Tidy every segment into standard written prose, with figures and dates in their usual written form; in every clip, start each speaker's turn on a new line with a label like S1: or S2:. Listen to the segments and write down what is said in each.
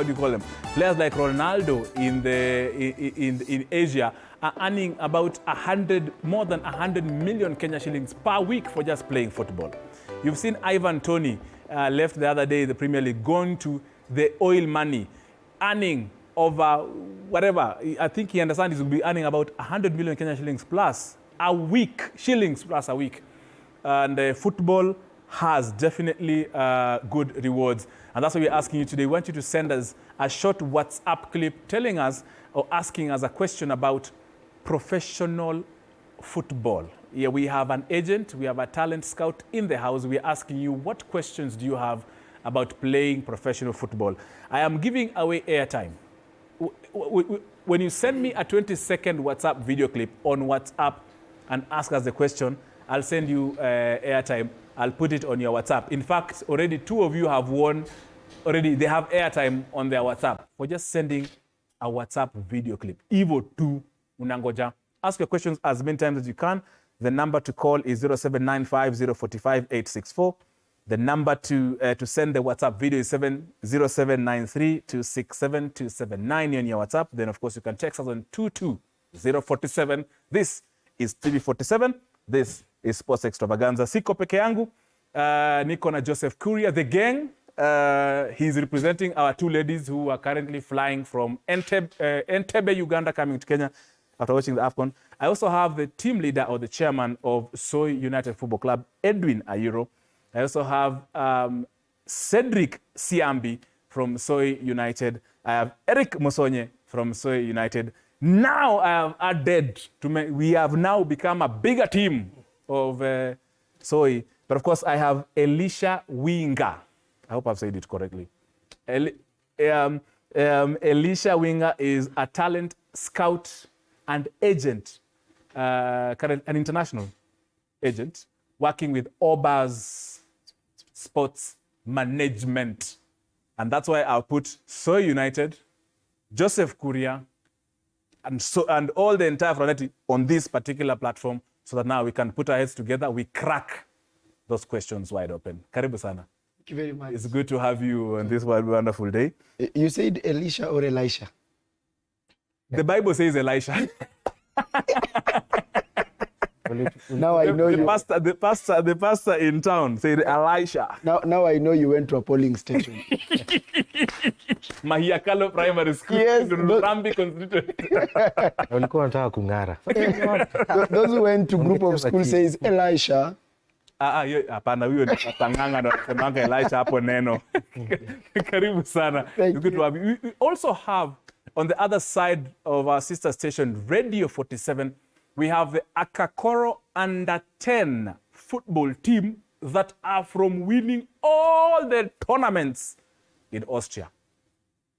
S1: how do you call them? Players like Ronaldo in Asia are earning about more than 100 million Kenya shillings per week for just playing football. You've seen Ivan Toney left the other day, the Premier League, going to the oil money, earning over whatever. I think he understands he will be earning about 100 million Kenya shillings plus a week, And football has definitely good rewards. And that's why we're asking you today. We want you to send us a short WhatsApp clip telling us or asking us a question about professional football. Yeah, we have an agent, we have a talent scout in the house. We're asking you, what questions do you have about playing professional football? I am giving away airtime. When you send me a 20-second WhatsApp video clip on WhatsApp and ask us the question, I'll send you airtime. I'll put it on your WhatsApp. In fact, already 2 of you have won. Already, they have airtime on their WhatsApp for just sending a WhatsApp video clip. Evo 2 unangoja. Ask your questions as many times as you can. The number to call is 0795-045-864. The number to send the WhatsApp video is 0793-267-279 on your WhatsApp. Then, of course, you can text us on 22047. This is TV47. This is Sports Extravaganza. Siko peke yangu. Niko na Joseph Kuria, the gang. He's representing our 2 ladies who are currently flying from Entebbe, Uganda, coming to Kenya after watching the AFCON. I also have the team leader or the chairman of Soy United Football Club, Edwin Ayiro. I also have Cedric Siambi from Soy United. I have Eric Mosonye from Soy United. Now I have added, we have now become a bigger team of Soy. But of course, I have Elisha Winga. I hope I've said it correctly. Elisha Winga is a talent scout and agent, an international agent, working with Oba's Sports Management. And that's why I'll put Soy United, Joseph Kuria, and all the entire fraternity on this particular platform so that now we can put our heads together, we crack those questions wide open. Karibu sana.
S2: Thank you very much.
S1: It's good to have you on this wonderful day.
S2: You said Elisha or Elisha?
S1: The Bible says Elisha.
S2: Now I know
S1: the pastor in town said Elisha.
S2: Now I know you went to a polling station.
S1: Mahiakalo Primary School.
S2: Yes.
S1: Rambi constituency.
S2: Those who went to group of school says Elisha.
S1: Hapana, huyo ni Tanganga ndo anasemanga Elisha hapo neno. Karibu sana. It's good to have you. We also have on the other side of our sister station, Radio 47, we have the Akakoro Under-10 football team that are from winning all the tournaments in Austria.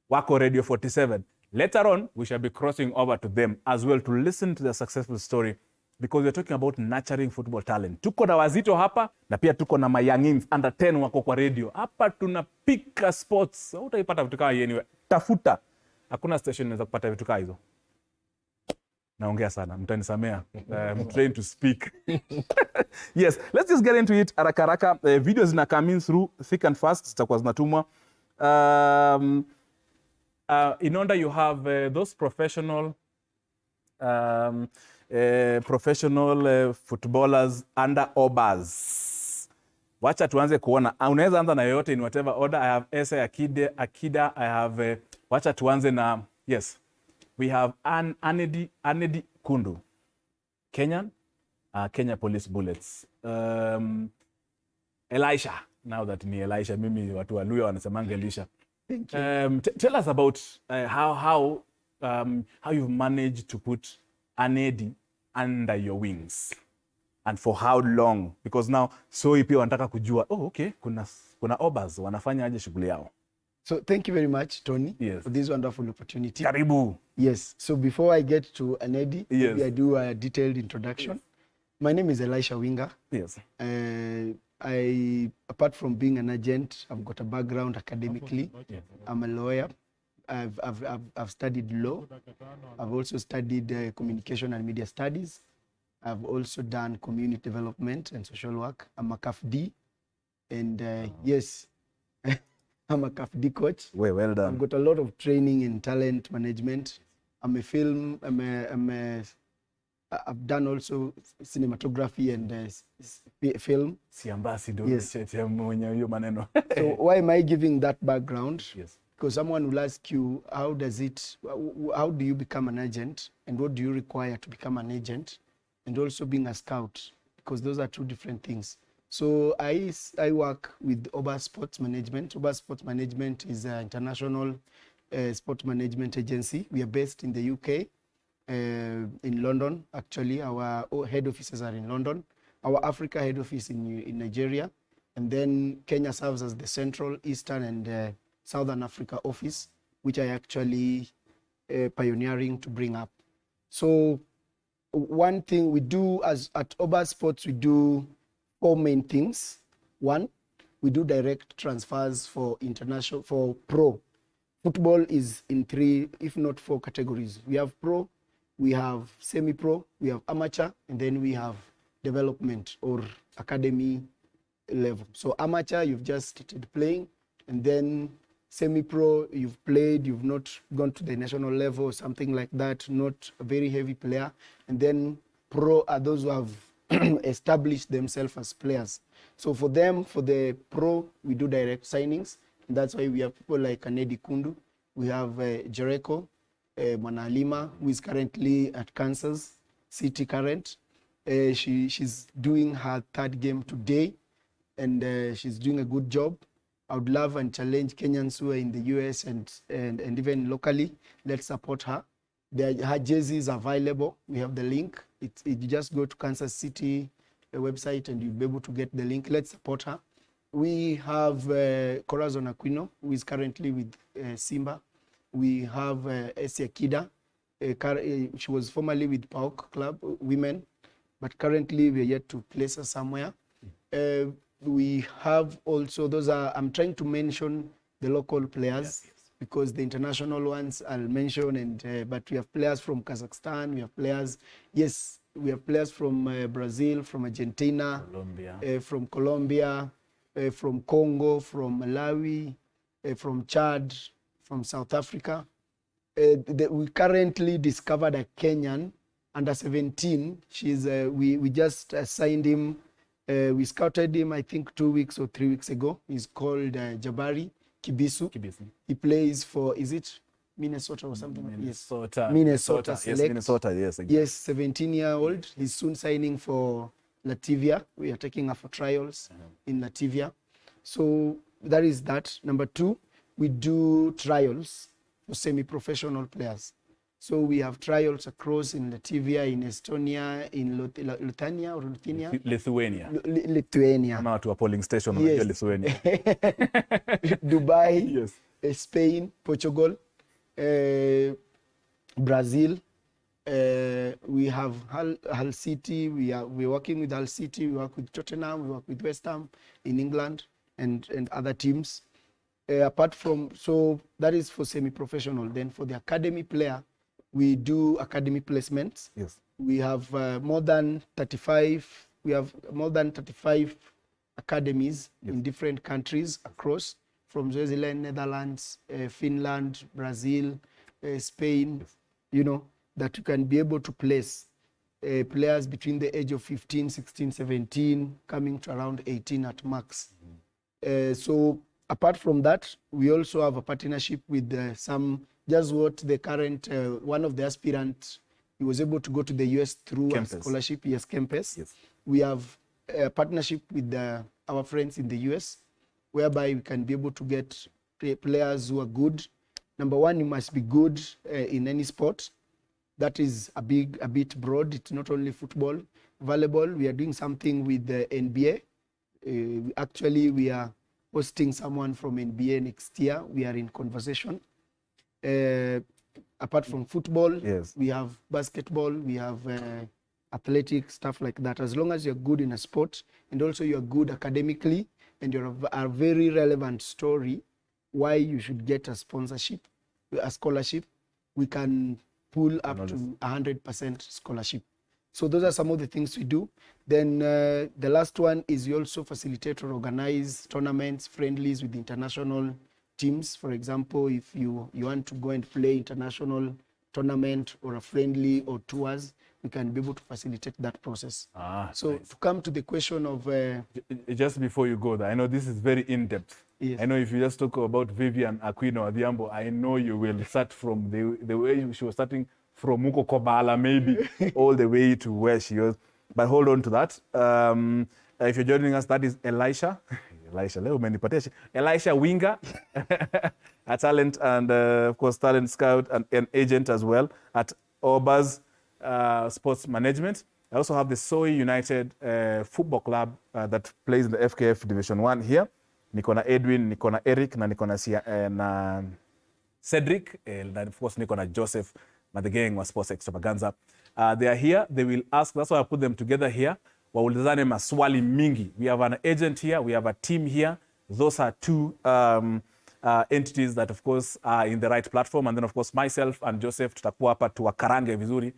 S1: Wako Radio 47. Later on, we shall be crossing over to them as well to listen to their successful story, because we're talking about nurturing football talent. Tuko na wazito hapa na pia tuko na mayangins under-10 wako kwa radio. Hapa tunapika sports. Utaipata vitu kama anyway. Tafuta. Hakuna station inaweza kupata vitu kama hizo. Naongea sana, mtanisamea. I'm trying to speak. Yes, let's just get into it. Haraka. Videos zina coming through thick and fast. Zitakuwa zinatumwa. In order you have those professional footballers under Obas. Wacha tuanze kuona. Unaweza anza na yoyote in whatever order. I have Esa Akida. I have wacha tuanze na, yes. We have Anedi Kundu, Kenyan, Kenya Police Bullets. Elisha, now that ni Elisha, mimi watu wa Luya wanasemanga Elisha.
S2: Thank you.
S1: Tell us about how you've managed to put Anedi under your wings, and for how long? Because now Soy pia wanataka kujua, okay, kuna Obas wanafanya aje shughuli yao.
S2: So thank you very much, Tony,
S1: yes,
S2: for this wonderful opportunity.
S1: Karibu.
S2: Yes. So before I get to Anedi,
S1: yes,
S2: maybe I do a detailed introduction. Yes. My name is Elisha Winga.
S1: Yes.
S2: Apart from being an agent, I've got a background academically.
S1: Yes.
S2: I'm a lawyer. I've studied law. I've also studied communication and media studies. I've also done community development and social work. I'm a CAFD. And yes, I'm a CAFD coach.
S1: Well
S2: I've
S1: done.
S2: got a lot of training in talent management. I'm a film, I've done also cinematography and film.
S1: Si ambassador.
S2: Yes.
S1: Mwenye maneno.
S2: So why am I giving that background?
S1: Yes.
S2: Because someone will ask you, how do you become an agent and what do you require to become an agent, and also being a scout, because those are two different things. So I work with Oba Sports Management. Oba Sports Management is an international sport management agency. We are based in the UK, in London. Actually, our head offices are in London. Our Africa head office in Nigeria. And then Kenya serves as the Central, Eastern, and Southern Africa office, which I actually pioneering to bring up. So one thing we do at Oba Sports, we do 4 main things. One, we do direct transfers for international, for pro. Football is in 3, if not 4 categories. We have pro, we have semi-pro, we have amateur, and then we have development or academy level. So amateur, you've just started playing, and then semi-pro, you've played, you've not gone to the national level or something like that, not a very heavy player. And then pro are those who have established themselves as players. So for them, for the pro, we do direct signings. And that's why we have people like Kanedi Kundu. We have Jereko Manalima, who is currently at Kansas City Current. She's doing her 3rd game today, and she's doing a good job. I would love and challenge Kenyans who are in the US and even locally. Let's support her. Her jerseys are available. We have the link. You just go to Kansas City website and you'll be able to get the link. Let's support her. We have Corazon Aquino, who is currently with Simba. We have Essia Kida. She was formerly with PAOK Club Women, but currently we are yet to place her somewhere. We have also, I'm trying to mention the local players, because the international ones I'll mention, but we have players from Kazakhstan, we have players, we have players from Brazil, from Argentina, from Colombia, from Congo, from Malawi, from Chad, from South Africa. We currently discovered a Kenyan under 17. We just signed him. We scouted him, I think, 2 weeks or 3 weeks ago. He's called Jabari Kibisu. He plays for, is it Minnesota or something?
S1: Minnesota.
S2: Yes. Minnesota.
S1: Yes, Minnesota, yes. Exactly.
S2: Yes, 17-year-old. He's soon signing for Latvia. We are taking her for trials in Latvia. So that is that. Number 2, we do trials for semi-professional players. So we have trials across in Latvia, in Estonia, in Lithuania or Lithuania. Lithuania.
S1: Kama watu wa polling station
S2: Yes.
S1: wanajua Lithuania.
S2: Dubai,
S1: Yes.
S2: Spain, Portugal, Brazil. We have Hull City. We're working with Hull City. We work with Tottenham. We work with West Ham in England and other teams. Apart from, so that is for semi-professional. Then for the academy player, we do academy placements.
S1: Yes.
S2: We have more than 35. We have more than 35 academies in different countries across, from Switzerland, Netherlands, Finland, Brazil, Spain. You know, that you can be able to place players between the age of 15, 16, 17, coming to around 18 at max. So apart from that, we also have a partnership with just what the current, one of the aspirants, he was able to go to the US through a scholarship, Campus. Yes. We have a partnership with our friends in the US, whereby we can be able to get players who are good. Number 1, you must be good in any sport. That is a bit broad. It's not only football, volleyball. We are doing something with the NBA. Actually, we are hosting someone from NBA next year. We are in conversation. Apart from football, we have basketball, we have athletic, stuff like that. As long as you're good in a sport and also you're good academically and you're a very relevant story why you should get a sponsorship, a scholarship, we can pull up to 100% scholarship. So those are some of the things we do. Then the last one is we also facilitate or organize tournaments, friendlies with international teams. For example, if you want to go and play international tournament or a friendly or tours, we can be able to facilitate that process. So nice. To come to the question of...
S1: just before you go there, I know this is very in-depth.
S2: Yes.
S1: I know if you just talk about Vivian Aquino Adhiambo, I know you will start from the way she was starting from Muko Kobala, maybe, all the way to where she was. But hold on to that. If you're joining us, that is Elisha. Elisha Winger, a talent and, of course, talent scout and an agent as well at Obaz Sports Management. I also have the Soy United Football Club that plays in the FKF Division 1 here. Niko na Edwin, niko na Eric, na niko na Cedric, and of course niko na Joseph, but the gang was Sports Extravaganza. They are here. They will ask. That's why I put them together here. Waulizane maswali mingi. We have an agent here. We have a team here. Those are two entities that, of course, are in the right platform. And then, of course, myself and Joseph tutakuwa hapa tuwakarange vizuri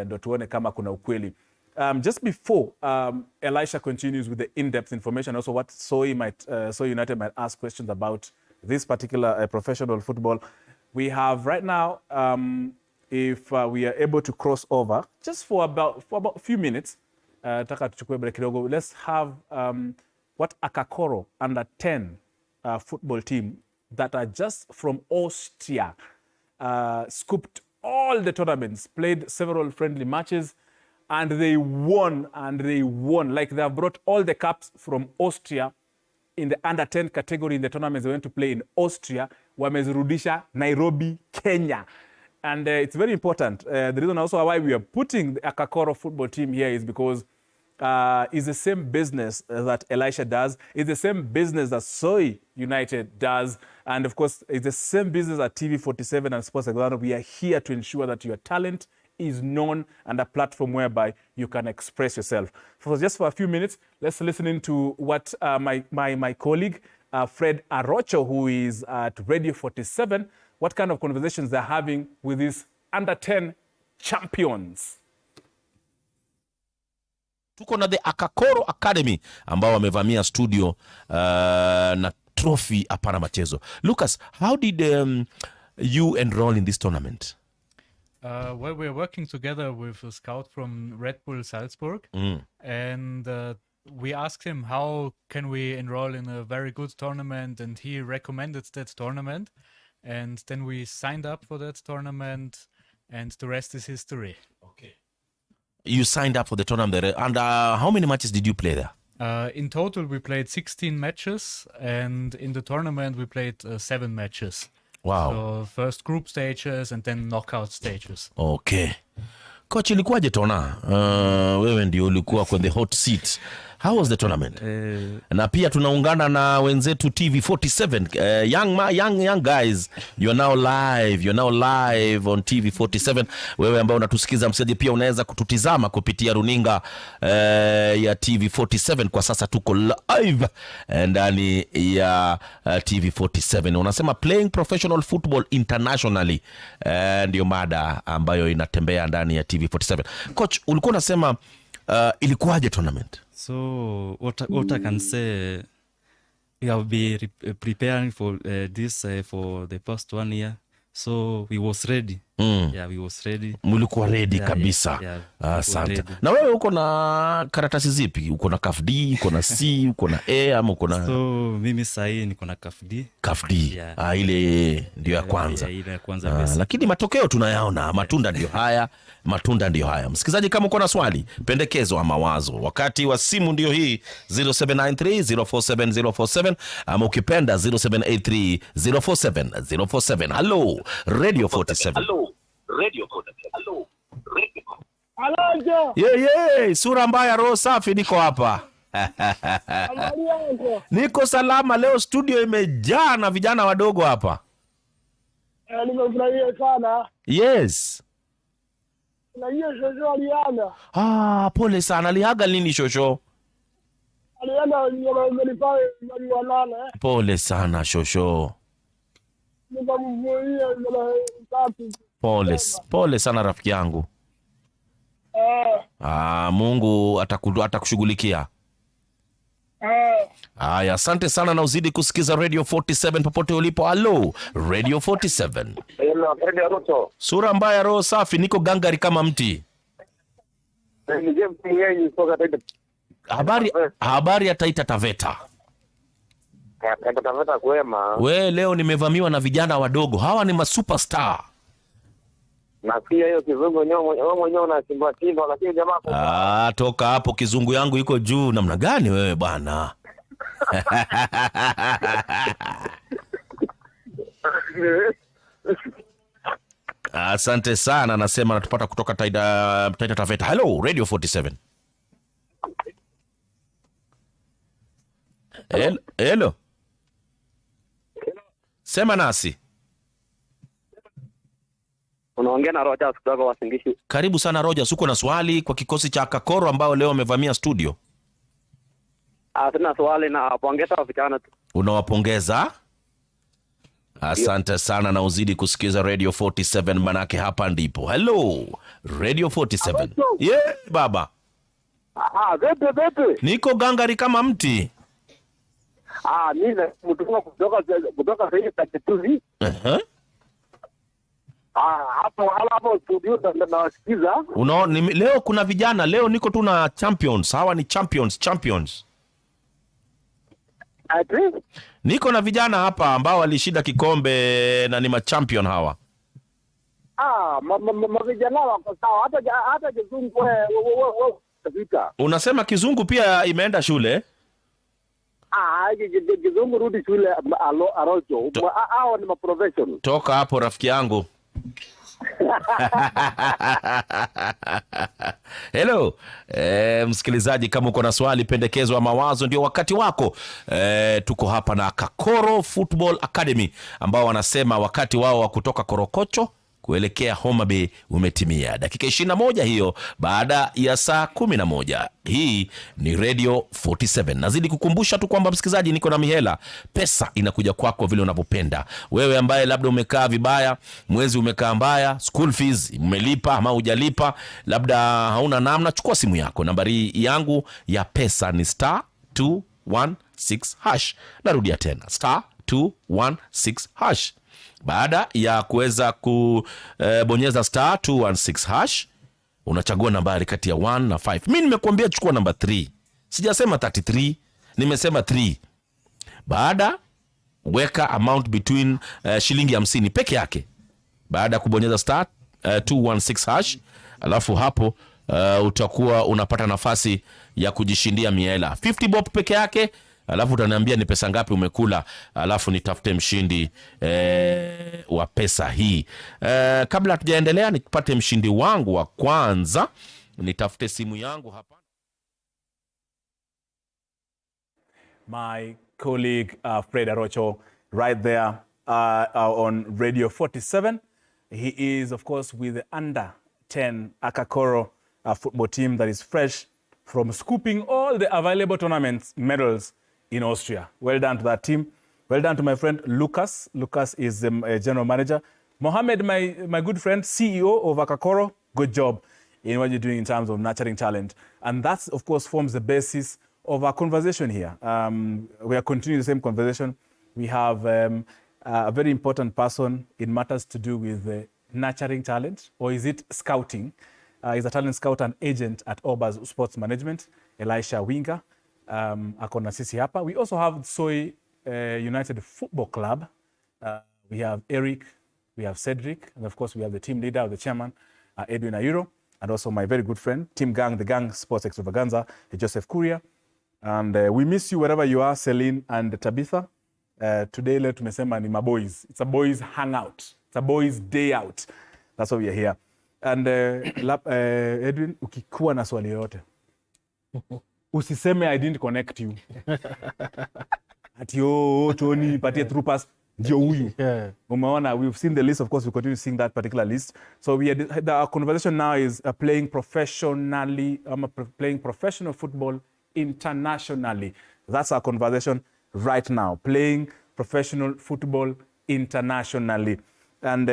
S1: ndo tuone kama kuna ukweli. Just before Elisha continues with the in-depth information, also what Soy United might ask questions about this particular professional football. We have right now, if we are able to cross over, just for about a few minutes, let's have what Akakoro under 10 football team that are just from Austria, scooped all the tournaments, played several friendly matches, and they won. Like they have brought all the cups from Austria in the under 10 category in the tournaments they went to play in Austria, wamezirudisha Nairobi, Kenya. And it's very important. The reason also why we are putting the Akakoro football team here is because it's the same business that Elisha does. It's the same business that Soy United does. And of course, it's the same business at TV47 and Sports Extravaganza. We are here to ensure that your talent is known and a platform whereby you can express yourself. Just for a few minutes, let's listen into what my colleague, Fred Arocho, who is at Radio 47, what kind of conversations they're having with these under 10 champions.
S3: Tuko na the Akakoro Academy ambao wamevamia studio na trophy hapana machezo. Lucas, how did you enroll in this tournament?
S4: Well, we're working together with a scout from Red Bull Salzburg, and we asked him how can we enroll in a very good tournament, and he recommended that tournament, and then we signed up for that tournament, and the rest is history.
S3: Okay. You signed up for the tournament, and how many matches did you play there?
S4: In total, we played 16 matches, and in the tournament, we played 7 matches.
S3: Wow.
S4: So first group stages and then knockout stages.
S3: Okay. Coach, ilikuwaje tona? Wewe ndio ulikuwa kwenye hot seat. How was the tournament? Na pia tunaungana na wenzetu TV47. Young guys, you're now live on TV47. Wewe ambao unatusikiza msije pia unaweza kututizama kupitia runinga ya TV47. Kwa sasa tuko live ndani ya TV47. Unasema playing professional football internationally. Ndio mada ambayo inatembea ndani ya TV47. Coach, ulikuwa unasema ilikuwaje tournament?
S5: So what I can say, we have been preparing for this for the past 1 year. So we was ready. Yeah, we was ready.
S3: Mulikuwa ready kabisa.
S5: Yeah,
S3: asante. Na wewe uko na karatasi zipi? Uko na CAF-D, uko na C, uko na A ama uko na...
S5: So mimi sahi niko na CAF-D.
S3: CAF-D. Yeah. Ile ndio ya kwanza.
S5: Ile ya kwanza.
S3: Lakini matokeo tunayaona, matunda ndio haya. Msikilizaji, kama uko na swali, pendekezo ama mawazo, wakati wa simu ndio hii 0793047047 ama ukipenda 0783047047. Hello Radio 47. Hello. Sura mbaya, roho safi, niko hapa. Niko salama, leo studio imejaa na vijana wadogo hapa.
S6: Nimefurahia sana.
S3: Yes.
S6: Na hiyo shosho aliana.
S3: Pole sana. Aliaga lini shosho?
S6: Aliana nilipale nani.
S3: Pole sana shosho.
S6: Nikamvuia tatu.
S3: Pole sana rafiki yangu. Mungu atakushughulikia. Haya, asante sana na uzidi kusikiza Radio 47 popote ulipo. Halo, Radio 47.
S7: Hello, Radio Ruto.
S3: Sura mbaya roho safi, niko gangari kama mti. Habari ya Taita Taveta.
S7: Taita Taveta kwema.
S3: We, leo nimevamiwa na vijana wadogo. Hawa ni masuperstar.
S7: Na pia hiyo kizungu wewe mwenyewe unachimba chimba, lakini jamaa
S3: toka hapo, kizungu yangu iko juu namna gani wewe bwana? Asante sana, nasema natupata kutoka Taita Taveta. Hello, Radio 47. Hello. Sema nasi.
S7: Unaongea na Rogers kutoka Wasingishu.
S3: Karibu sana Rogers, uko na swali kwa kikosi cha Kakoro ambao leo wamevamia studio?
S7: Sina swali, na pongeza vijana tu.
S3: Unawapongeza? Asante sana na uzidi kusikiza Radio 47, manake hapa ndipo. Hello, Radio 47. Yeah, baba.
S7: Vipi?
S3: Niko gangari kama mti.
S7: Mimi mtu kutoka sasa tatizo. Hapo studio nawasikiza.
S3: Unaona, leo kuna vijana, leo niko tu na champions. Hawa ni champions.
S7: Ati?
S3: Niko na vijana hapa ambao walishinda kikombe na ni machampion hawa.
S7: Vijana wako sawa, hata kizungu wewe vita.
S3: Unasema kizungu pia imeenda shule?
S7: Kizungu rudi shule Arocho. Hao ni professional.
S3: Toka hapo rafiki yangu. Hello, msikilizaji, kama uko na swali, pendekezo wa mawazo, ndio wakati wako. Tuko hapa na Kakoro Football Academy ambao wanasema wakati wao wa kutoka Korokocho kuelekea Homa Bay umetimia. Dakika 21 hiyo baada ya saa 11. Hii ni Radio 47. Nazidi kukumbusha tu kwamba msikilizaji, niko na mihela. Pesa inakuja kwako vile unavyopenda. Wewe ambaye labda umekaa vibaya, mwezi umekaa mbaya, school fees umelipa ama hujalipa, labda hauna namna, chukua simu yako. Nambari yangu ya pesa ni *216#. Narudia tena, *216#. Baada ya kuweza kubonyeza *216#, unachagua nambari kati ya 1 na 5. Mimi nimekuambia chukua namba 3. Sijasema 33, nimesema 3. Baada weka amount between shilingi 50 peke yake. Baada ya kubonyeza *216#, alafu hapo utakuwa unapata nafasi ya kujishindia miela 50 bob peke yake. Alafu utaniambia ni pesa ngapi umekula, alafu nitafute mshindi wa pesa hii. Kabla hatujaendelea, nipate mshindi wangu wa kwanza, nitafute simu yangu hapa.
S1: My colleague Fred Arocho right there on Radio 47. He is, of course, with the under 10 Kakoro football team that is fresh from scooping all the available tournaments medals in Austria. Well done to that team. Well done to my friend Lucas. Lucas is the general manager. Mohammed, my good friend, CEO of Kakoro. Good job in what you're doing in terms of nurturing talent. And that, of course, forms the basis of our conversation here. We are continuing the same conversation. We have a very important person in matters to do with nurturing talent, or is it scouting? He's a talent scout and agent at Obas Sports Management, Elisha Winga. Ako na sisi hapa. We also have Soy United Football Club. We have Eric, we have Cedric, and of course we have the team leader, the chairman, Edwin Ayuro, and also my very good friend, Team Gang, the Gang Sports Extravaganza, Joseph Kuria. And we miss you wherever you are, Celine and Tabitha. Today leo tumesema ni maboys. It's a boys hangout. It's a boys day out. That's why we are here. And Edwin, ukikuwa na swali yote, usiseme I didn't connect you. Ati Tony, patie through pass, ndio huyu. Umeona, we've seen the list, of course, we continue seeing that particular list. So our conversation now is playing professional football internationally. That's our conversation right now, playing professional football internationally. And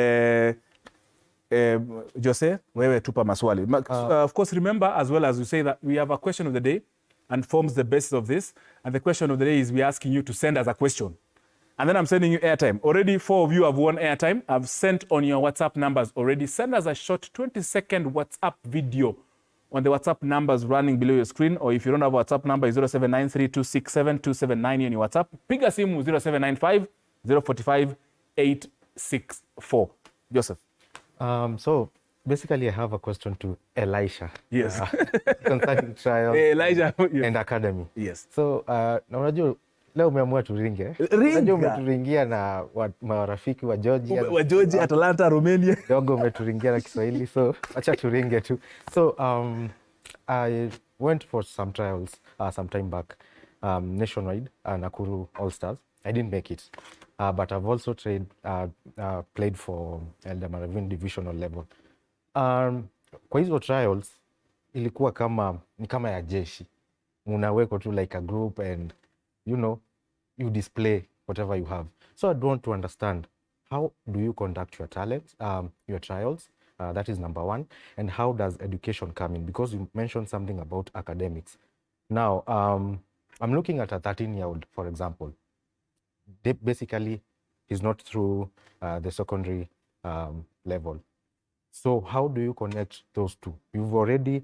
S1: Jose, wewe tupa maswali. Of course, remember, as well as you say, that we have a question of the day. and forms the basis of this. And the question of the day is we're asking you to send us a question. And then I'm sending you airtime. Already 4 of you have won airtime. I've sent on your WhatsApp numbers already. Send us a short 20-second WhatsApp video on the WhatsApp numbers running below your screen. Or if you don't have a WhatsApp number, it's 0793267279 on your WhatsApp. Piga simu 0795-045-864. Joseph.
S8: So basically I have a question to Elisha.
S1: Yes.
S8: Concerning trial
S1: Elijah. Yes.
S8: and academy.
S1: Yes.
S8: So na unajua leo umeamua turinge. Unajua umeturingia na marafiki wa Georgia.
S1: Wa Georgia, Atlanta, Romania.
S8: Dogo umeturingia na Kiswahili, so acha turinge tu. So I went for some trials some time back nationwide, Nakuru All Stars. I didn't make it. But I've also played for Eldoret divisional level. Kwa hizo trials ilikuwa ni kama ya jeshi. Munaweko tu like a group and you display whatever you have. So I'd want to understand, how do you conduct your your trials? That is number one. And how does education come in? Because you mentioned something about academics. Now, I'm looking at a 13-year-old, for example. Basically, he's not through the secondary level. So how do you connect those two? You've already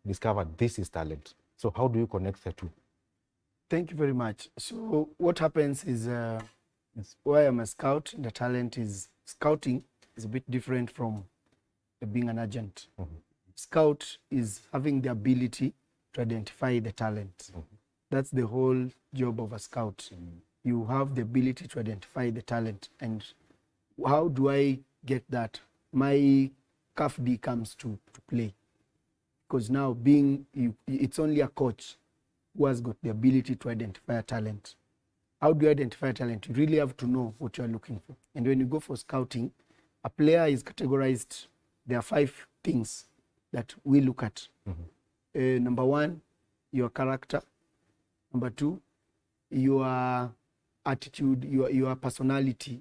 S8: discovered this is talent. So how do you connect the two?
S2: Thank you very much. So what happens is, why I'm a scout, the talent is, scouting is a bit different from being an agent.
S8: Mm-hmm.
S2: Scout is having the ability to identify the talent.
S8: Mm-hmm.
S2: That's the whole job of a scout. Mm-hmm. You have the ability to identify the talent. And how do I get that? My CAFD comes to play. Because now it's only a coach who has got the ability to identify a talent. How do you identify a talent? You really have to know what you're looking for. And when you go for scouting, a player is categorized. There are 5 things that we look at. Mm-hmm. Number 1, your character. Number 2, your attitude, your personality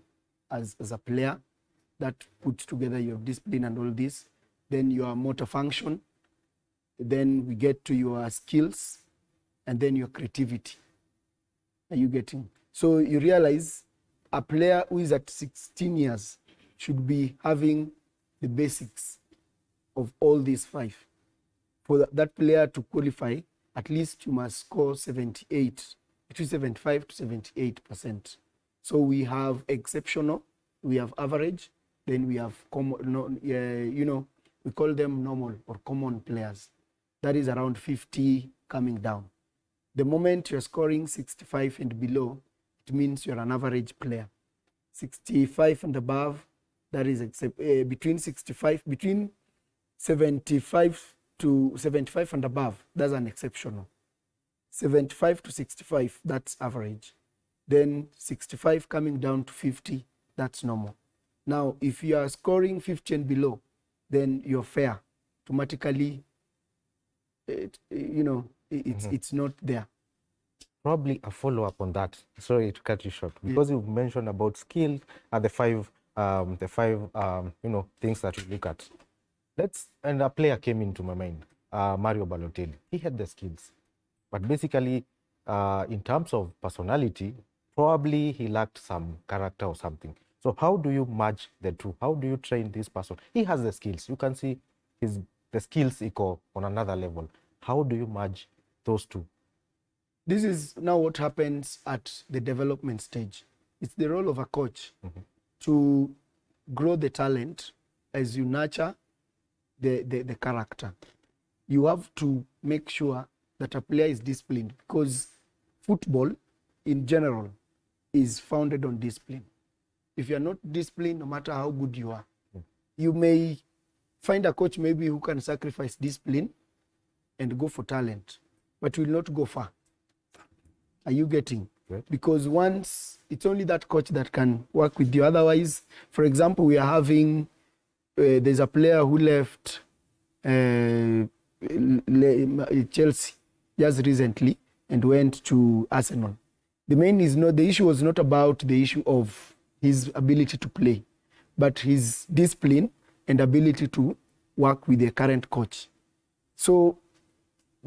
S2: as a player. That puts together your discipline and all this. Then your motor function. Then we get to your skills. And then your creativity. Are you getting? So you realize a player who is at 16 years should be having the basics of all these 5. For that player to qualify, at least you must score 78, between 75 to 78%. So we have exceptional, we have average, then we have common, we call them normal or common players. That is around 50 coming down. The moment you're scoring 65 and below, it means you're an average player. 65 and above, that is between 75 to 75 and above, that's an exceptional. 75 to 65, that's average. Then 65 coming down to 50, that's normal. Now, if you are scoring 50 and below, then you're fair. Automatically, it's not there.
S8: Probably a follow-up on that. Sorry to cut you short, because you mentioned about skill and the five things that you look at. And a player came into my mind, Mario Balotelli. He had the skills, but basically, in terms of personality, probably he lacked some character or something. So how do you merge the two? How do you train this person? He has the skills. You can see the skills equal on another level. How do you merge those two?
S2: This is now what happens at the development stage. It's the role of a coach to grow the talent as you nurture the character. You have to make sure that a player is disciplined, because football in general is founded on discipline. If you're not disciplined, no matter how good you are, you may find a coach maybe who can sacrifice discipline and go for talent, but will not go far. Are you getting? Right. Because once, it's only that coach that can work with you. Otherwise, for example, we are having, there's a player who left Chelsea just recently and went to Arsenal. The issue was not about the issue of his ability to play, but his discipline and ability to work with the current coach. So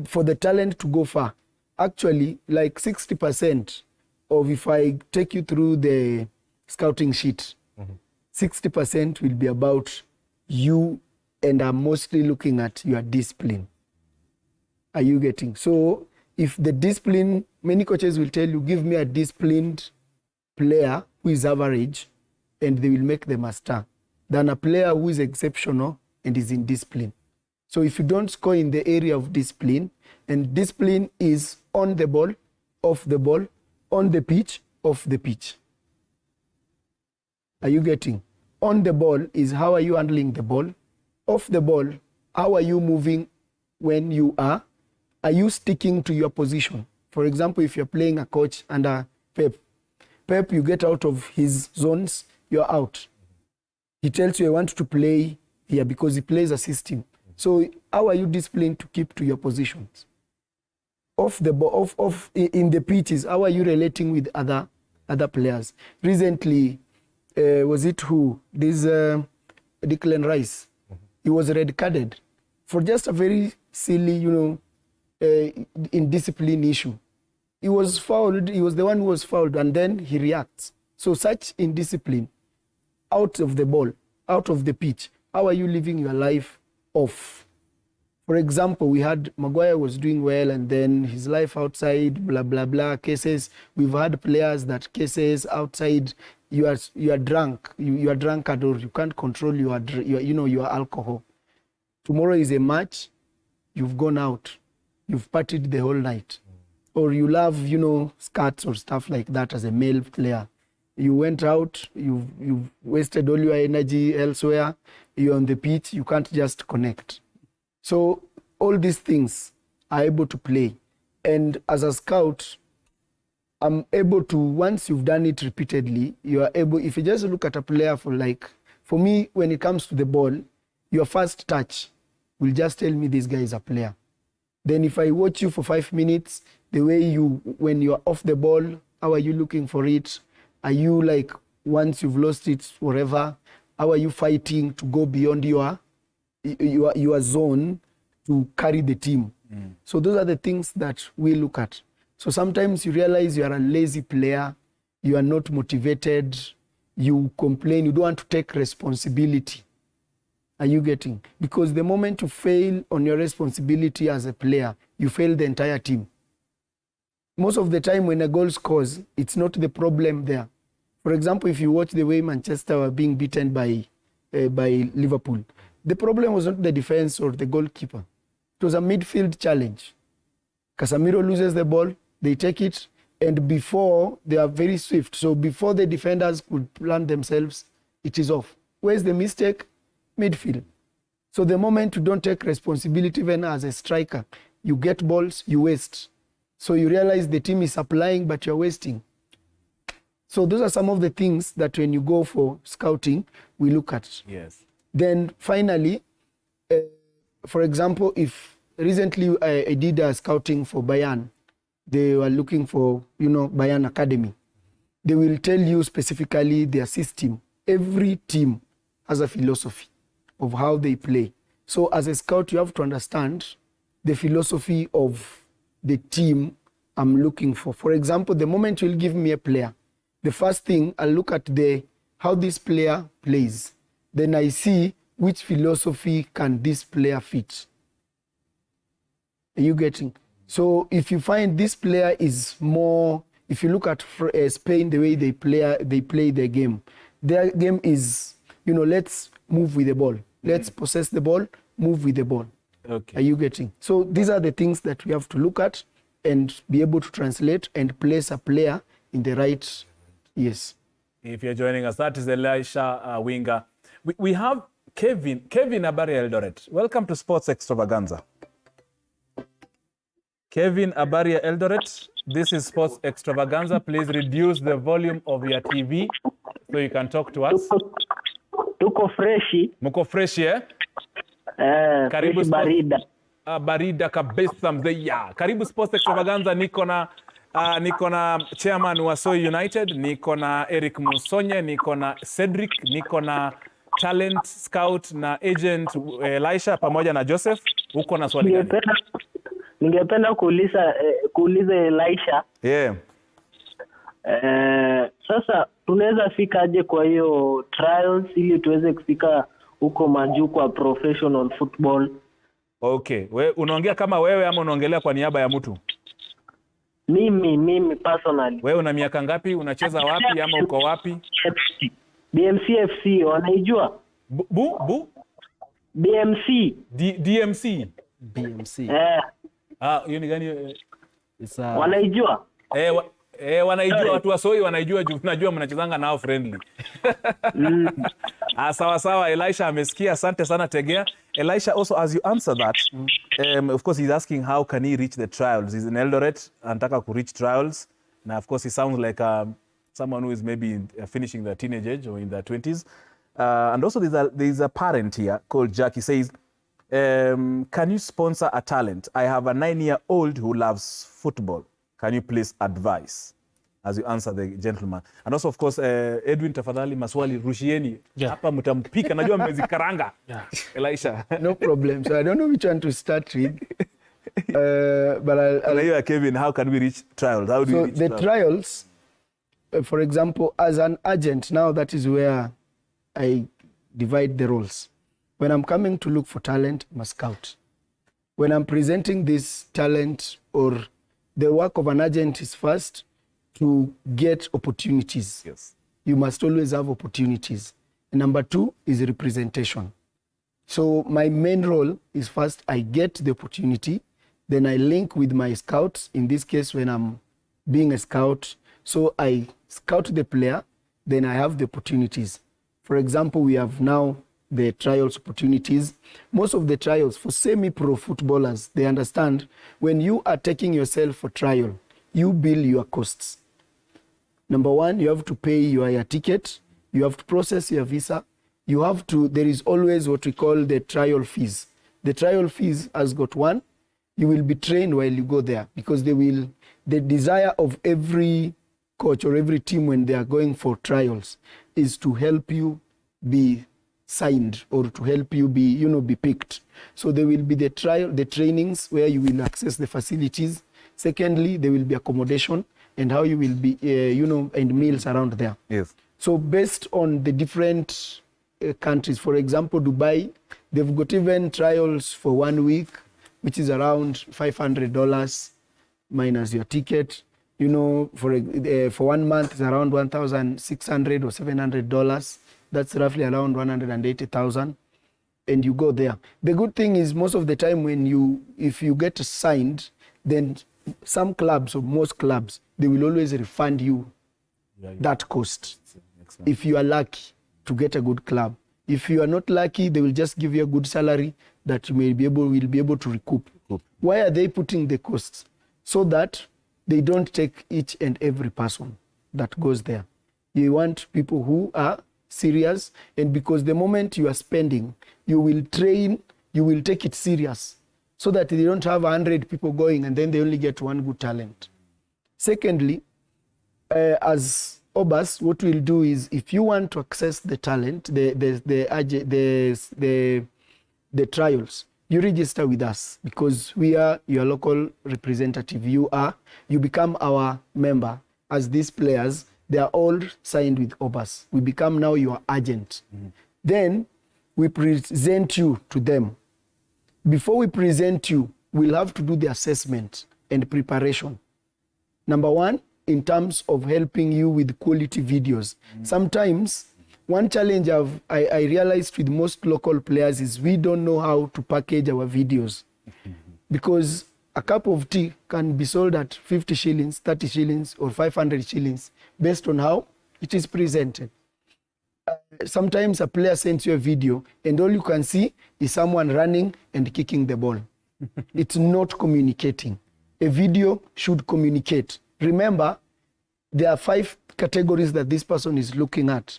S2: for the talent to go far. Actually, like 60% of, if I take you through the scouting sheet, 60% will be about you, and I'm mostly looking at your discipline. Are you getting? So if the discipline, many coaches will tell you, give me a disciplined player who is average, and they will make them a star, than a player who is exceptional and is in discipline. So if you don't score in the area of discipline, and discipline is on the ball, off the ball, on the pitch, off the pitch. Are you getting? On the ball is how are you handling the ball? Off the ball, how are you moving when you are? Are you sticking to your position? For example, if you're playing a coach under Pep, you get out of his zones, you're out. He tells you, I want to play here, because he plays a system. So how are you disciplined to keep to your positions? Off the ball, in the pitches, how are you relating with other players? Recently, was it who? This Declan Rice. He was red carded for just a very silly, indiscipline issue. He was fouled. He was the one who was fouled, and then he reacts. So such indiscipline, out of the ball, out of the pitch. How are you living your life off? For example, we had Maguire was doing well, and then his life outside, blah, blah, blah, cases. We've had players that cases outside, you are drunk, you are drunkard, or you can't control your alcohol. Tomorrow is a match, you've gone out, you've partied the whole night. Or you love, skirts or stuff like that as a male player. You went out, you've wasted all your energy elsewhere, you're on the pitch, you can't just connect. So all these things are able to play. And as a scout, I'm able to, once you've done it repeatedly, you are able, if you just look at a player for me, when it comes to the ball, your first touch will just tell me this guy is a player. Then if I watch you for 5 minutes, the way when you're off the ball, how are you looking for it? Are you like, once you've lost it, whatever, how are you fighting to go beyond your zone to carry the team? So those are the things that we look at. So sometimes you realize you are a lazy player, you are not motivated, you complain, you don't want to take responsibility. Are you getting? Because the moment you fail on your responsibility as a player, you fail the entire team. Most of the time when a goal scores, it's not the problem there. For example, if you watch the way Manchester were being beaten by Liverpool, the problem was not the defense or the goalkeeper. It was a midfield challenge. Casemiro loses the ball, they take it, and before, they are very swift. So before the defenders could plan themselves, it is off. Where's the mistake? Midfield. So the moment you don't take responsibility, even as a striker, you get balls, you waste. So you realize the team is supplying, but you're wasting. So those are some of the things that when you go for scouting, we look at.
S1: Yes.
S2: Then finally, for example, if recently I did a scouting for Bayern, they were looking for, Bayern Academy. They will tell you specifically their system. Every team has a philosophy of how they play. So as a scout, you have to understand the philosophy of the team I'm looking for. For example, the moment you'll give me a player, the first thing I'll look at how this player plays. Then I see which philosophy can this player fit. Are you getting? So if you find this player is more, if you look at Spain, the way they play their game is, let's move with the ball. Let's possess the ball, move with the ball.
S1: Okay.
S2: Are you getting? So these are the things that we have to look at and be able to translate and place a player in the right, yes.
S1: If you're joining us, that is Elisha Winger. We have Kevin Abari Eldoret. Welcome to Sports Extravaganza. Kevin Abari Eldoret, this is Sports Extravaganza. Please reduce the volume of your TV so you can talk to us.
S6: Tuko freshi.
S1: Muko freshi, eh?
S6: Freshi barida.
S1: Barida kabisa mzee. Yeah. Karibu Sports Extravaganza. Niko na chairman wa Soy United, niko na Eric Musonye, niko na Cedric, niko na talent scout na agent Elisha pamoja na Joseph. Uko na swali gani?
S6: ningependa kuuliza Elisha.
S1: Yeah.
S6: Sasa tunaweza fika aje kwa hiyo trials ili tuweze kufika huko majuu kwa professional football?
S1: Okay. Unaongea kama wewe ama unaongelea kwa niaba ya mtu?
S6: Mimi personally.
S1: Wewe una miaka ngapi? Unacheza wapi ama uko wapi?
S6: BMCFC wanaijua? BMC.
S1: DMC.
S2: BMC.
S1: Hiyo ni gani?
S6: Wanaijua?
S1: Wanaijua watu wa Soi wanaijua juu tunajua mnachezanga nao friendly. Sawa Elisha amesikia, asante sana Tegea. Elisha, also as you answer that, of course he's asking how can he reach the trials. He's in Eldoret, anataka ku reach trials. Now of course he sounds like someone who is maybe finishing their teenage age or in their 20s. And also there's a parent here called Jack. He says, can you sponsor a talent? I have a 9-year-old who loves football. Can you please advise as you answer the gentleman? And also, of course, Edwin, tafadhali maswali rushieni. Hapa mtampika. Najua mmezikaranga. Elisha.
S2: No problem. So I don't know which one to start with. But I'll
S1: Kevin, how can we reach trials? How do we reach
S2: the trials, for example, as an agent, now that is where I divide the roles. When I'm coming to look for talent, I'm a scout. When I'm presenting this talent, or the work of an agent is first to get opportunities.
S1: Yes.
S2: You must always have opportunities. And number 2 is representation. So my main role is first I get the opportunity, then I link with my scouts, in this case when I'm being a scout. So I scout the player, then I have the opportunities. For example, we have now the trials opportunities. Most of the trials for semi-pro footballers, they understand when you are taking yourself for trial, you bill your costs. Number 1, you have to pay your air ticket, you have to process your visa, you have to, there is always what we call the trial fees. The trial fees has got 1, you will be trained while you go there, because the desire of every coach or every team when they are going for trials is to help you be signed or to help you be picked. So there will be the trainings where you will access the facilities. Secondly, there will be accommodation and how you will be, and meals around there.
S1: Yes.
S2: So based on the different countries, for example, Dubai, they've got even trials for 1 week, which is around $500 minus your ticket. For 1 month, it's around $1,600 or $700. That's roughly around 180,000, and you go there. The good thing is most of the time if you get signed, then some clubs or most clubs, they will always refund you that cost. If you are lucky to get a good club. If you are not lucky, they will just give you a good salary that you will be able to recoup. Why are they putting the costs? So that they don't take each and every person that goes there. You want people who are serious, and because the moment you are spending, you will train, you will take it serious, so that they don't have 100 people going and then they only get 1 good talent. Secondly, as OBAS, what we'll do is, if you want to access the talent, the trials, you register with us, because we are your local representative. You become our member. As these players, they are all signed with OBAS. We become now your agent. Then we present you to them. Before we present you, we'll have to do the assessment and preparation. Number 1, in terms of helping you with quality videos. Sometimes, one challenge I realized with most local players is we don't know how to package our videos. Because a cup of tea can be sold at 50 shillings, 30 shillings, or 500 shillings, based on how it is presented. Sometimes a player sends you a video and all you can see is someone running and kicking the ball. It's not communicating. A video should communicate. Remember, there are 5 categories that this person is looking at.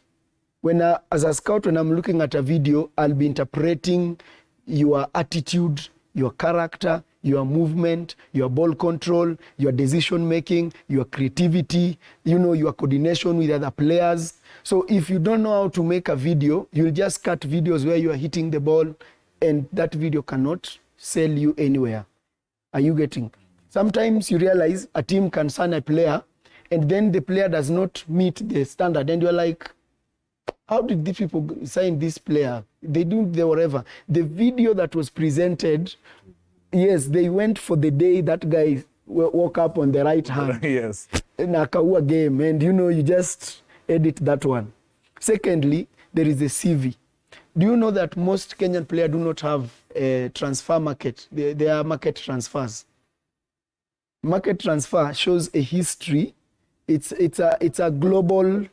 S2: As a scout, when I'm looking at a video, I'll be interpreting your attitude, your character, your movement, your ball control, your decision making, your creativity, your coordination with other players. So if you don't know how to make a video, you'll just cut videos where you are hitting the ball, and that video cannot sell you anywhere. Are you getting? Sometimes you realize a team can sign a player and then the player does not meet the standard and you're like, how did these people sign this player? They do the whatever. The video that was presented, yes, they went for the day that guy woke up on the right hand.
S1: Yes.
S2: In a Kaua game, and you just edit that one. Secondly, there is a CV. Do you know that most Kenyan players do not have a transfer market? They are market transfers. Market transfer shows a history. It's a global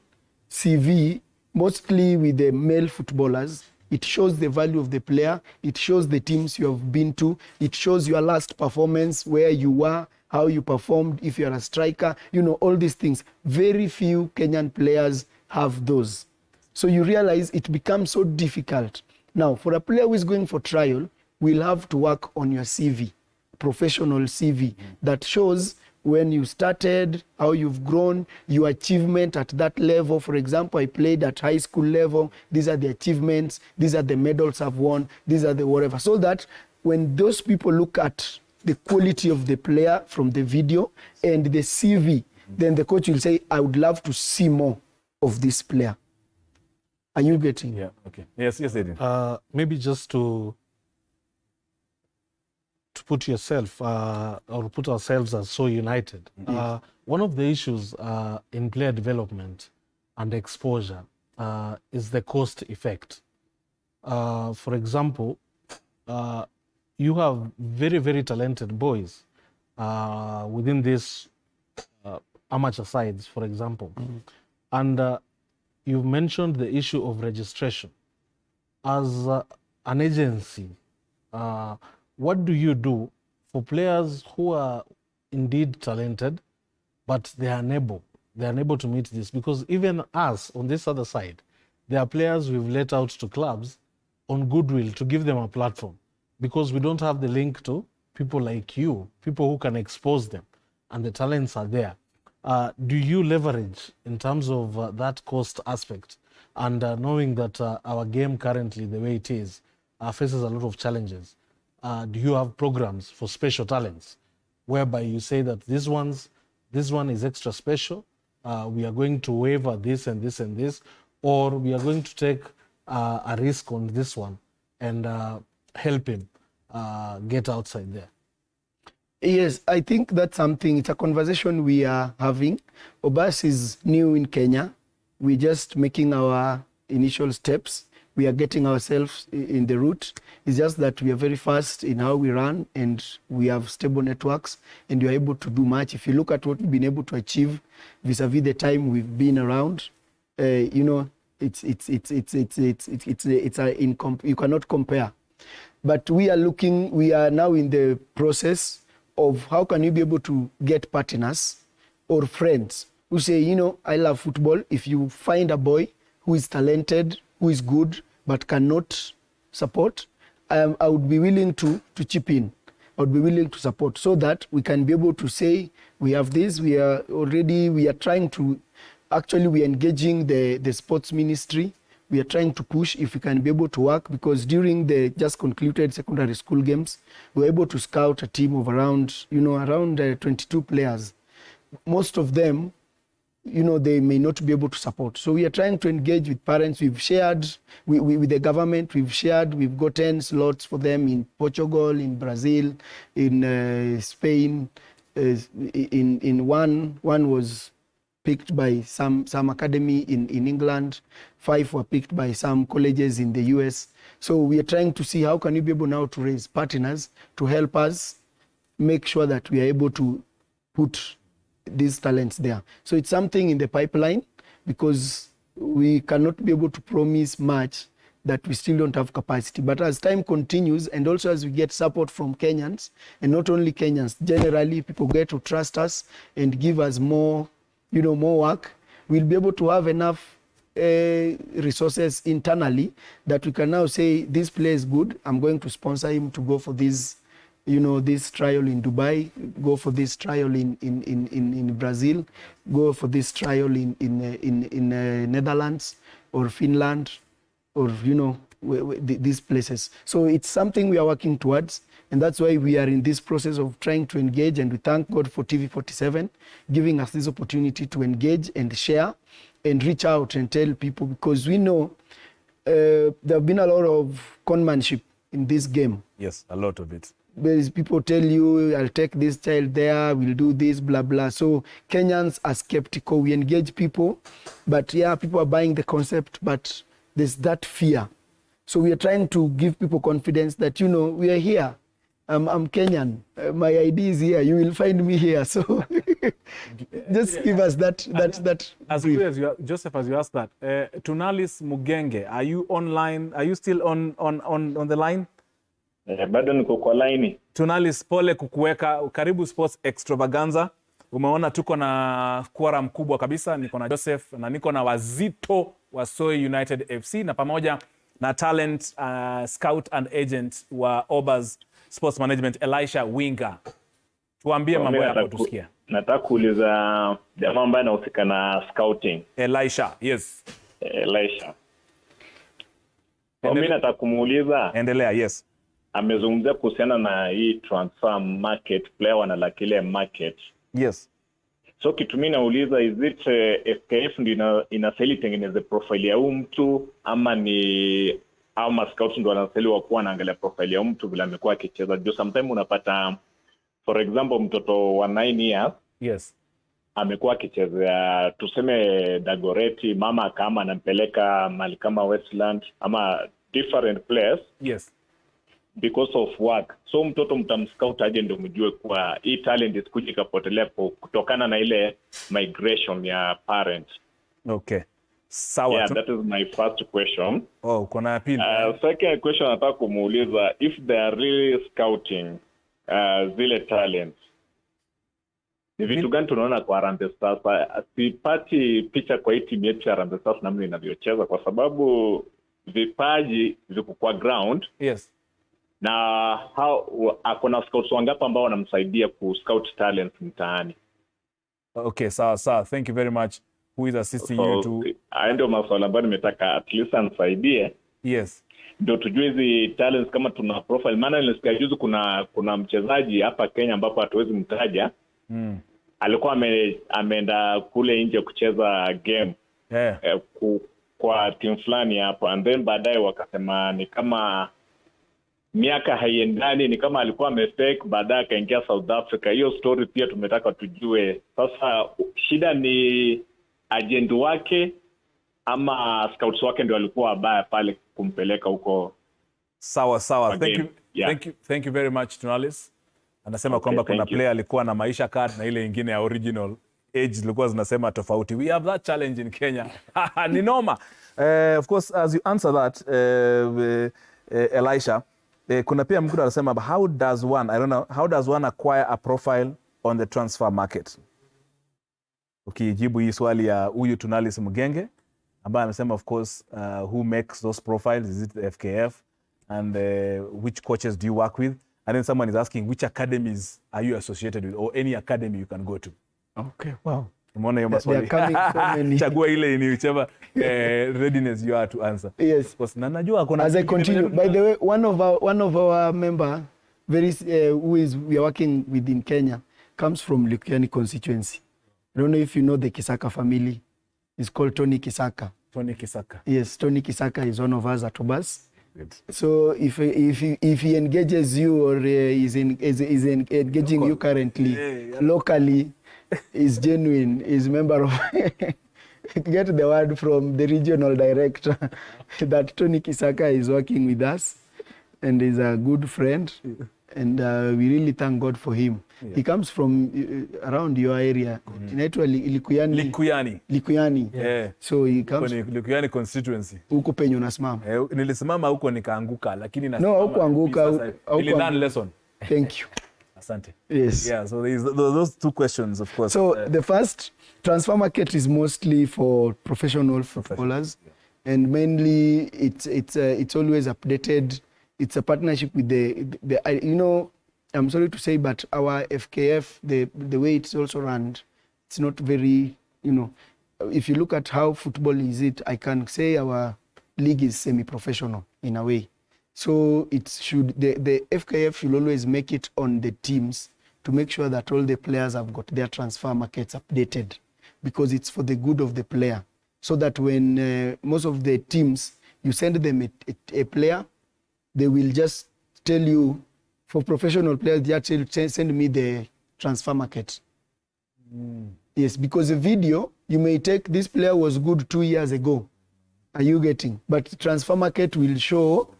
S2: CV, mostly with the male footballers. It shows the value of the player. It shows the teams you have been to. It shows your last performance, where you were, how you performed, if you're a striker, all these things. Very few Kenyan players have those. So you realize it becomes so difficult. Now, for a player who is going for trial, we'll have to work on your CV, professional CV, that shows when you started, how you've grown, your achievement at that level. For example, I played at high school level. These are the achievements. These are the medals I've won. These are the whatever. So that when those people look at the quality of the player from the video and the CV, then the coach will say, I would love to see more of this player. Are you getting?
S1: Yeah, okay. Yes, Aiden.
S9: Maybe just to put yourself or put ourselves as so united. One of the issues in player development and exposure is the cost effect. For example, you have very, very talented boys within these amateur sides, for example. And you've mentioned the issue of registration. As an agency, what do you do for players who are indeed talented, but they are unable to meet this? Because even us on this other side, there are players we've let out to clubs on goodwill to give them a platform, because we don't have the link to people like you, people who can expose them, and the talents are there. Do you leverage in terms of that cost aspect, and knowing that our game currently, the way it is, faces a lot of challenges? Do you have programs for special talents whereby you say that this one is extra special, we are going to waiver this and this and this, or we are going to take a risk on this one and help him get outside there?
S2: Yes, I think that's something, it's a conversation we are having. Obas is new in Kenya. We're just making our initial steps. We are getting ourselves in the route. It's just that we are very fast in how we run, and we have stable networks, and we are able to do much. If you look at what we've been able to achieve vis-a-vis the time we've been around, you cannot compare. But we are now in the process of how can you be able to get partners or friends who say, I love football. If you find a boy who is talented, who is good, but cannot support, I would be willing to chip in. I would be willing to support, so that we can be able to say, we have this, we are trying to, actually we are engaging the sports ministry. We are trying to push if we can be able to work, because during the just concluded secondary school games, we were able to scout a team of around 22 players. Most of them, they may not be able to support. So we are trying to engage with parents. We've shared with the government. We've gotten slots for them in Portugal, in Brazil, in Spain. In one was picked by some academy in England. 5 were picked by some colleges in the US. So we are trying to see how can we be able now to raise partners to help us make sure that we are able to put these talents there. So it's something in the pipeline, because we cannot be able to promise much that we still don't have capacity. But as time continues, and also as we get support from Kenyans, and not only Kenyans, generally people get to trust us and give us more work, we'll be able to have enough resources internally that we can now say, this player is good, I'm going to sponsor him to go for this, this trial in Dubai, go for this trial in Brazil, go for this trial in Netherlands or Finland, or these places. So it's something we are working towards, and that's why we are in this process of trying to engage, and we thank God for TV47 giving us this opportunity to engage and share and reach out and tell people, because we know there have been a lot of conmanship in this game.
S1: Yes, a lot of it.
S2: There's people tell you, I'll take this child there, we'll do this, blah, blah. So Kenyans are skeptical. We engage people, but yeah, people are buying the concept, but there's that fear. So we are trying to give people confidence that, you know, we are here. I'm Kenyan. My ID is here. You will find me here. So just give us that.
S1: As
S2: brief.
S1: clear as you, Joseph, as you asked that, Tunalis Mugenge, are you online? Are you still on the line?
S10: Bado niko kwa line.
S1: Tunalis, pole kukuweka. Karibu Sports Extravaganza. Umeona tuko na kwara mkubwa kabisa. Niko na Joseph na niko na wazito wa Soy United FC na pamoja na talent scout and agent wa Obas Sports Management Elisha Winga. Tuambie mambo yako tusikia.
S10: Nataka kuuliza jamaa ambaye anahusika na scouting.
S1: Elisha, yes.
S10: Elisha. Mimi nataka kumuuliza.
S1: Endelea, yes.
S10: Amezungumzia kuhusiana na hii transfer market, player wanalakile market.
S1: Yes.
S10: So kitu mimi nauliza, is it FKF ndio inastahili tengeneze profile ya mtu ama scouts ndio wanastahili wakuwa naangalia profile ya mtu vile amekuwa akicheza? Juu sometimes unapata for example mtoto wa 9 years,
S1: yes,
S10: amekuwa akichezea tuseme Dagoretti, mama kama anampeleka mali kama Westland ama different place,
S1: yes,
S10: because of work. So mtoto mtamscout aje ndio mjue kwa hii talent isikuja ikapotelea kutokana na ile migration ya parent.
S1: Okay. Sawa.
S10: Yeah, that is my first question.
S1: Oh, kuna ya pili.
S10: Second question nataka kumuuliza, if they are really scouting zile talents, ni vitu gani tunaona kwa Harambee Stars? Sipati picha kwa hii timu yetu ya Harambee Stars namna inavyocheza, kwa sababu vipaji viko kwa ground.
S1: Yes.
S10: Na akona scouts wangapi ambao wanamsaidia ku scout talents mtaani?
S1: Okay, sawa. Thank you very much. Who is assisting you to...
S10: Ndio maswala ambayo nimetaka at least anisaidie.
S1: Yes.
S10: Ndio tujue hizi talents kama tuna profile. Maana nilisikia juzi kuna mchezaji hapa Kenya ambapo hatuwezi mtaja. Alikuwa ameenda kule nje kucheza game.
S1: Yeah.
S10: Kwa team fulani hapo, and then baadaye wakasema ni kama miaka haiendani, ni kama alikuwa amefake, baadaye akaingia South Africa. Hiyo story pia tumetaka tujue. Sasa shida ni agent wake ama scouts wake ndio walikuwa wabaya pale kumpeleka huko?
S1: Sawa.
S10: Thank you. Yeah.
S1: Thank you very much, Tunalis. Anasema kwamba kuna player alikuwa na maisha card na ile nyingine ya original age zilikuwa zinasema tofauti. We have that challenge in Kenya. Ni noma. Of course, as you answer that, Elisha, kuna pia mkuu anasema, how does one acquire a profile on the transfer market? Ukijibu hii swali ya huyu Tunalis Mugenge ambaye anasema of course who makes those profiles, is it the FKF, and which coaches do you work with, and then someone is asking which academies are you associated with, or any academy you can go to.
S2: Okay, wow.
S1: Umeona hiyo maswali? Chagua ile in whichever readiness you are to answer.
S2: Yes.
S1: Of course, na najua kuna...
S2: As I continue, by the way, one of our member, we are working with in Kenya, comes from Lukiani constituency. I don't know if you know the Kisaka family. It's called Tony Kisaka.
S1: Tony Kisaka.
S2: Yes, Tony Kisaka is one of us at Obas.
S1: Good.
S2: So if he engages you or is engaging you currently, locally, is genuine, is member of... Get the word from the regional director that Tony Kisaka is working with us and is a good friend. And we really thank God for him. Yeah. He comes from around your area. Inaitwa Likuyani.
S1: Yeah.
S2: So he comes...
S1: Likuyani constituency.
S2: Huko penye unasimama.
S1: Nilisimama huko nikaanguka, lakini
S2: no, hukuanguka.
S1: Nililearn lesson.
S2: Thank you.
S1: Asante.
S2: Yes.
S1: Yeah, so those two questions, of course.
S2: So the first, transfer market is mostly for professional footballers. Yeah. And mainly it's always updated. It's a partnership with the you know, I'm sorry to say, but our FKF, the way it's also run, it's not very, you know, if you look at how football is I can say our league is semi-professional in a way. So it should, the FKF should always make it on the teams to make sure that all the players have got their transfer markets updated, because it's for the good of the player. So that when most of the teams, you send them a player, they will just tell you, for professional players, they actually send me the transfer market. Yes, because a video, you may take, this player was good 2 years ago. Are you getting? But transfer market will show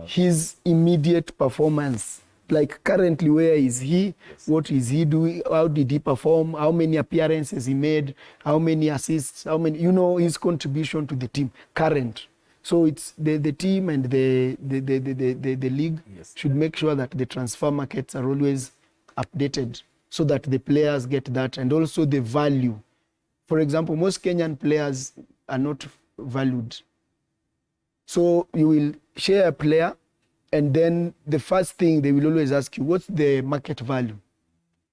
S2: his immediate performance. Like currently, where is he? Yes. What is he doing? How did he perform? How many appearances he made? How many assists? How many, you know, his contribution to the team, current. So it's the team and the league should make sure that the transfer markets are always updated so that the players get that, and also the value. For example, most Kenyan players are not valued. So you will share a player, and then the first thing they will always ask you, what's the market value?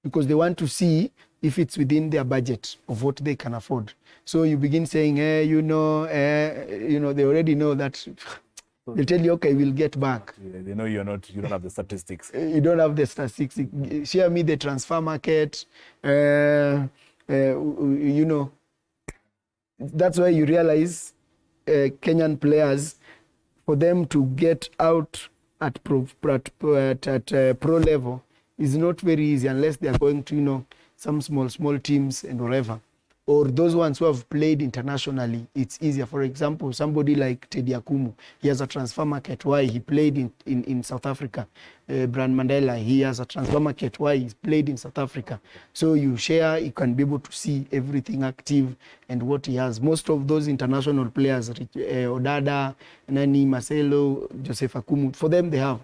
S2: Because they want to see if it's within their budget of what they can afford. So you begin saying, they already know that. They tell you, okay, we'll get back.
S1: Yeah, they know you don't have the statistics.
S2: You don't have the statistics. Share me the transfer market. That's why you realize Kenyan players, for them to get out at pro level is not very easy unless they are going to, some small teams and whatever. Or those ones who have played internationally, it's easier. For example, somebody like Teddy Akumu, he has a transfer market. Why? He played in South Africa. Brian Mandela, he has a transfer market. Why? He's played in South Africa. So you share, you can be able to see everything active and what he has. Most of those international players, Odada, Nani, Marcelo, Joseph Akumu, for them they have.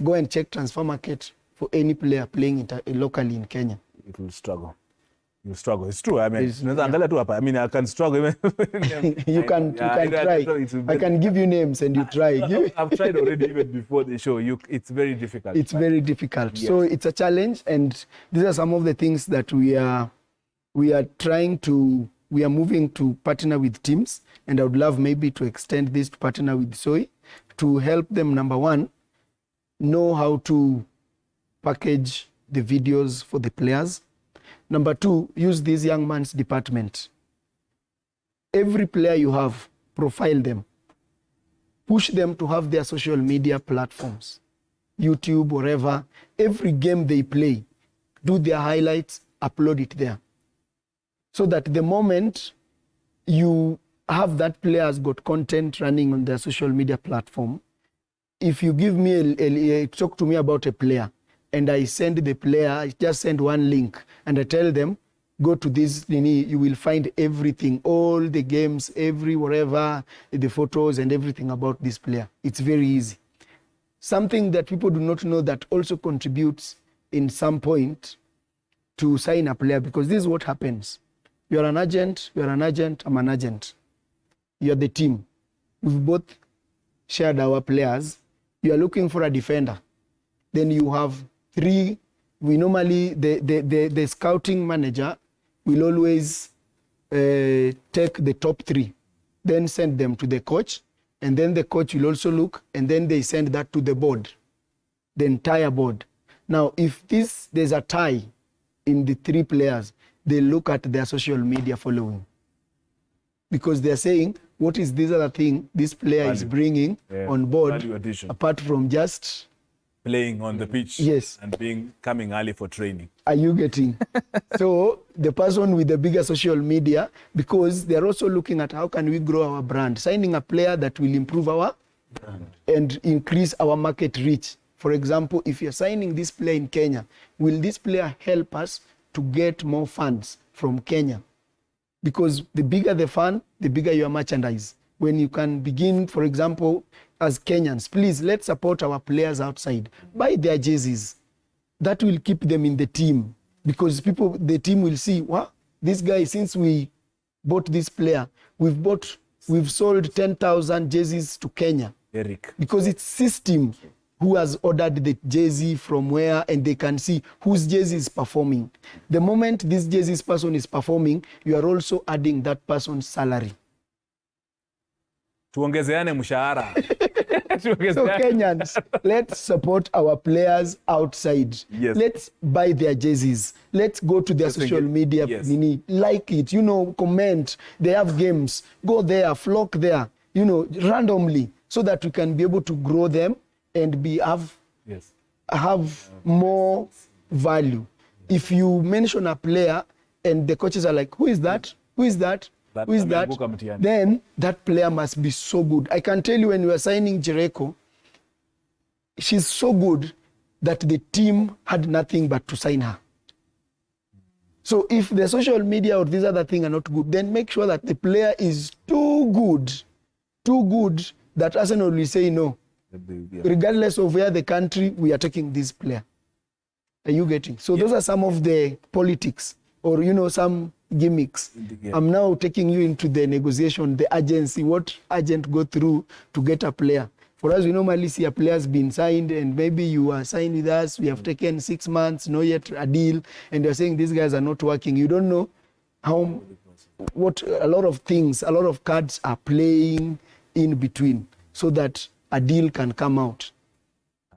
S2: Go and check transfer market for any player playing locally in Kenya.
S1: It will struggle. You struggle. It's true. I mean, I can struggle.
S2: You can try. I can give you names and you try.
S1: I've tried already even before the show. It's very difficult.
S2: It's very difficult. Yes. So it's a challenge, and these are some of the things that we are moving to partner with teams, and I would love maybe to extend this to partner with SOI to help them, number one, know how to package the videos for the players. Number two, use this young man's department. Every player you have, profile them. Push them to have their social media platforms, YouTube, wherever. Every game they play, do their highlights, upload it there. So that the moment you have that player has got content running on their social media platform, if you give me talk to me about a player, and I send the player, I just send one link, and I tell them, go to this, you will find everything, all the games, wherever, the photos and everything about this player. It's very easy. Something that people do not know that also contributes in some point to sign a player, because this is what happens. You're an agent, I'm an agent. You're the team. We've both shared our players. You are looking for a defender. Then you have three. We normally, the scouting manager will always take the top three, then send them to the coach, and then the coach will also look, and then they send that to the board, the entire board. Now, if there's a tie in the three players, they look at their social media following, because they're saying, what is this other thing this player is bringing on board, apart from just
S1: playing on the pitch,
S2: yes,
S1: and coming early for training.
S2: Are you getting? So the person with the bigger social media, because they're also looking at how can we grow our brand, signing a player that will improve our brand and increase our market reach. For example, if you're signing this player in Kenya, will this player help us to get more fans from Kenya? Because the bigger the fan, the bigger your merchandise. When you can begin, for example, as Kenyans, please, let's support our players outside. Buy their jerseys. That will keep them in the team, because the team will see, wow, this guy, since we bought this player, we've sold 10,000 jerseys to Kenya.
S1: Eric.
S2: Because it's system who has ordered the jersey from where, and they can see whose jersey is performing. The moment this jersey's person is performing, you are also adding that person's salary.
S1: tuongezeane mshahara.
S2: So Kenyans, let's support our players outside.
S1: Yes.
S2: Let's buy their jerseys. Let's go to their social media.
S1: Yes.
S2: Like it, comment. They have games. Go there, flock there, randomly, so that we can be able to grow them and have more value. If you mention a player and the coaches are like, who is that? Who is that? Who is that? Then that player must be so good. I can tell you, when we were signing Jereko, she's so good that the team had nothing but to sign her. So if the social media or these other things are not good, then make sure that the player is too good that Arsenal will say no. Regardless of where the country, we are taking this player. Are you getting? So those are some of the politics or, some gimmicks. I'm now taking you into the negotiation, the agency, what agent go through to get a player. For us, we normally see a player's been signed and maybe you are signed with us. We have taken 6 months, no yet a deal. And you're saying these guys are not working. You don't know what a lot of things, a lot of cards are playing in between so that a deal can come out.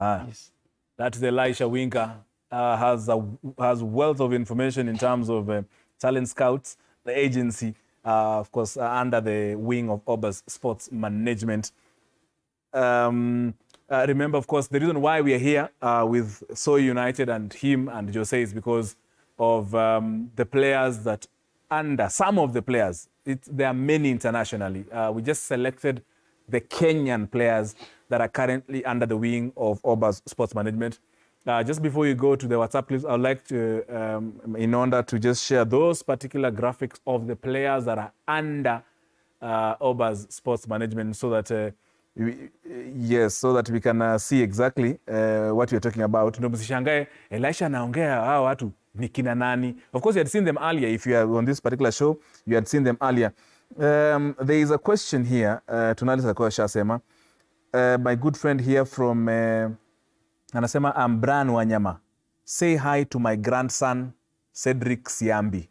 S1: Yes. That's Elisha Winker. Has wealth of information in terms of talent scouts, the agency, of course, under the wing of Obas Sports Management. Remember, of course, the reason why we are here with So United and him and Jose is because of the players that some of the players. There are many internationally. We just selected the Kenyan players that are currently under the wing of Obas Sports Management. Just before you go to the WhatsApp clips, I would like to, in order to just share those particular graphics of the players that are under Obas Sports Management, so that we can see exactly what you're talking about. Ndio msishangae Elisha anaongea hao watu ni kina nani. Of course, you had seen them earlier. If you are on this particular show, you had seen them earlier. There is a question here. Tunalisa kwa shasema. My good friend here from anasema, I'm Brian Wanyama. Say hi to my grandson, Cedric Siambi.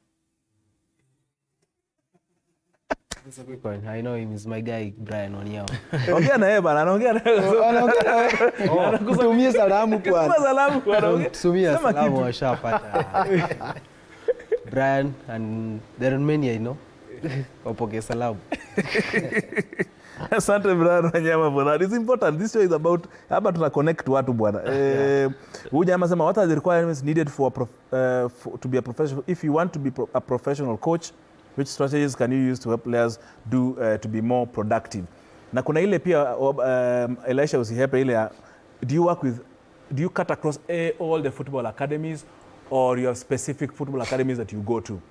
S11: That's a quick one. I know him. He's my guy, Brian Wanyama.
S1: Ongea na yeye bana, anaongea na yeye.
S2: Kutumia salamu bwana.
S1: Salamu bwana.
S11: Tumia salamu washapata. Brian and there are many I know. Wapoke salamu.
S1: Asante Brian Wanyama for that. It's important. This show is about hapa tuna connect watu bwana. Huyu jamaa sema, what are the requirements needed to be a professional? If you want to be a professional coach, which strategies can you use to help players to be more productive? Na kuna ile pia Elisha usihepe ile, do you cut across all the football academies, or you have specific football academies that you go to?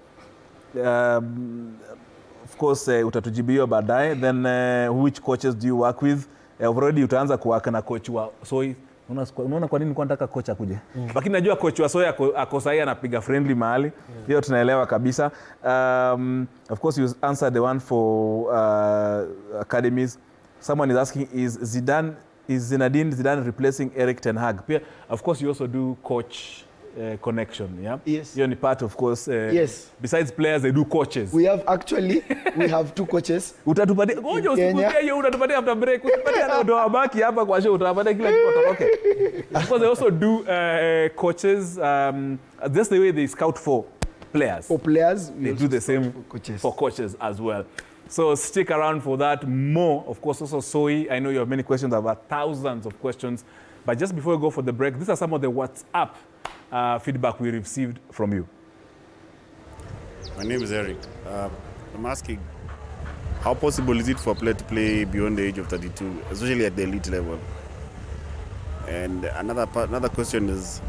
S1: Of course, utatujibio baadaye. Then which coaches do you work with? Already utaanza kuwaka na coach wa Soi. Unaona kwa nini nilikuwa nataka coach akuje? Lakini najua coach wa Soi ako sahi anapiga friendly mahali. Hiyo tunaelewa kabisa. Of course, you answered the one for academies. Someone is asking, is Zinedine Zidane replacing Eric Ten Hag? Of course, you also do coach connection, yeah?
S2: Yes.
S1: You're part, of course.
S2: Yes.
S1: Besides players, they do coaches.
S2: We have two coaches.
S1: Utatupatia ngoja usikutie hiyo, utatupatia after break. Utatupatia na ndo abaki hapa kwa show, utatupatia kila kitu utoroke. Of course, they also do coaches. That's the way they scout for players.
S2: For players,
S1: they do the same for coaches as well. So stick around for that. More, of course, also Soi. I know you have many questions, about thousands of questions. But just before we go for the break, these are some of the WhatsApp feedback we received from you.
S12: My name is Eric. I'm asking, how possible is it for a player to play beyond the age of 32, especially at the elite level? And another question is,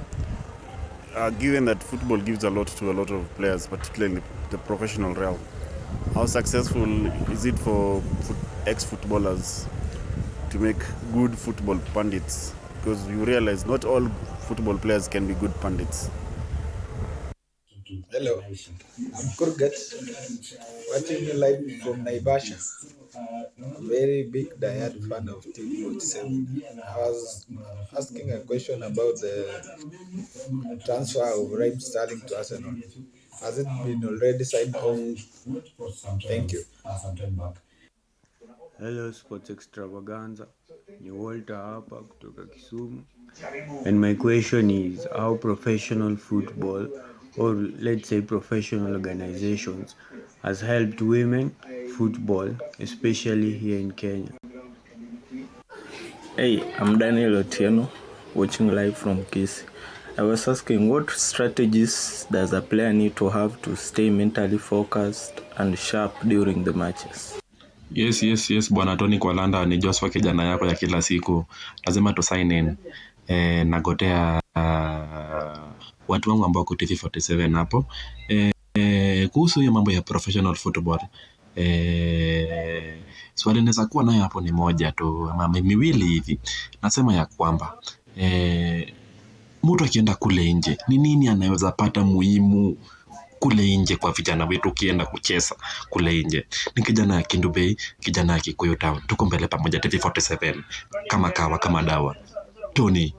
S12: given that football gives a lot to a lot of players, particularly the professional realm, how successful is it for ex-footballers to make good football pundits? Because you realize not all football players can be good pundits.
S13: Hello, I'm Kurgat, watching you live from Naivasha. I'm a very big diehard fan of TV47. I was asking a question about the transfer of Raheem Sterling to Arsenal. Has it been already signed off? Thank you.
S14: Hello Sports Extravaganza, ni Walter hapa kutoka Kisumu. And my question is how professional football, or let's say professional organizations, has helped women football, especially here in Kenya.
S15: Hey, I'm Daniel Otieno, watching live from Kisii. I was asking, what strategies does a player need to have to stay mentally focused and sharp during the matches?
S16: Yes, bwana Tony kwa Landa, ni Joshua kijana yako ya kila siku. Lazima tu sign in. Nagotea watu wangu ambao kwa TV47 hapo. Kuhusu hiyo mambo ya professional football. Swali naweza kuwa nayo hapo ni moja tu ama miwili hivi. Nasema ya kwamba mtu akienda kule nje, ni nini anaweza pata muhimu kule nje kwa vijana wetu ukienda kucheza kule nje? Ni kijana ya Kindu Bay, kijana ya Kikuyu Town. Tuko mbele pamoja TV47 kama kawa kama dawa. Tony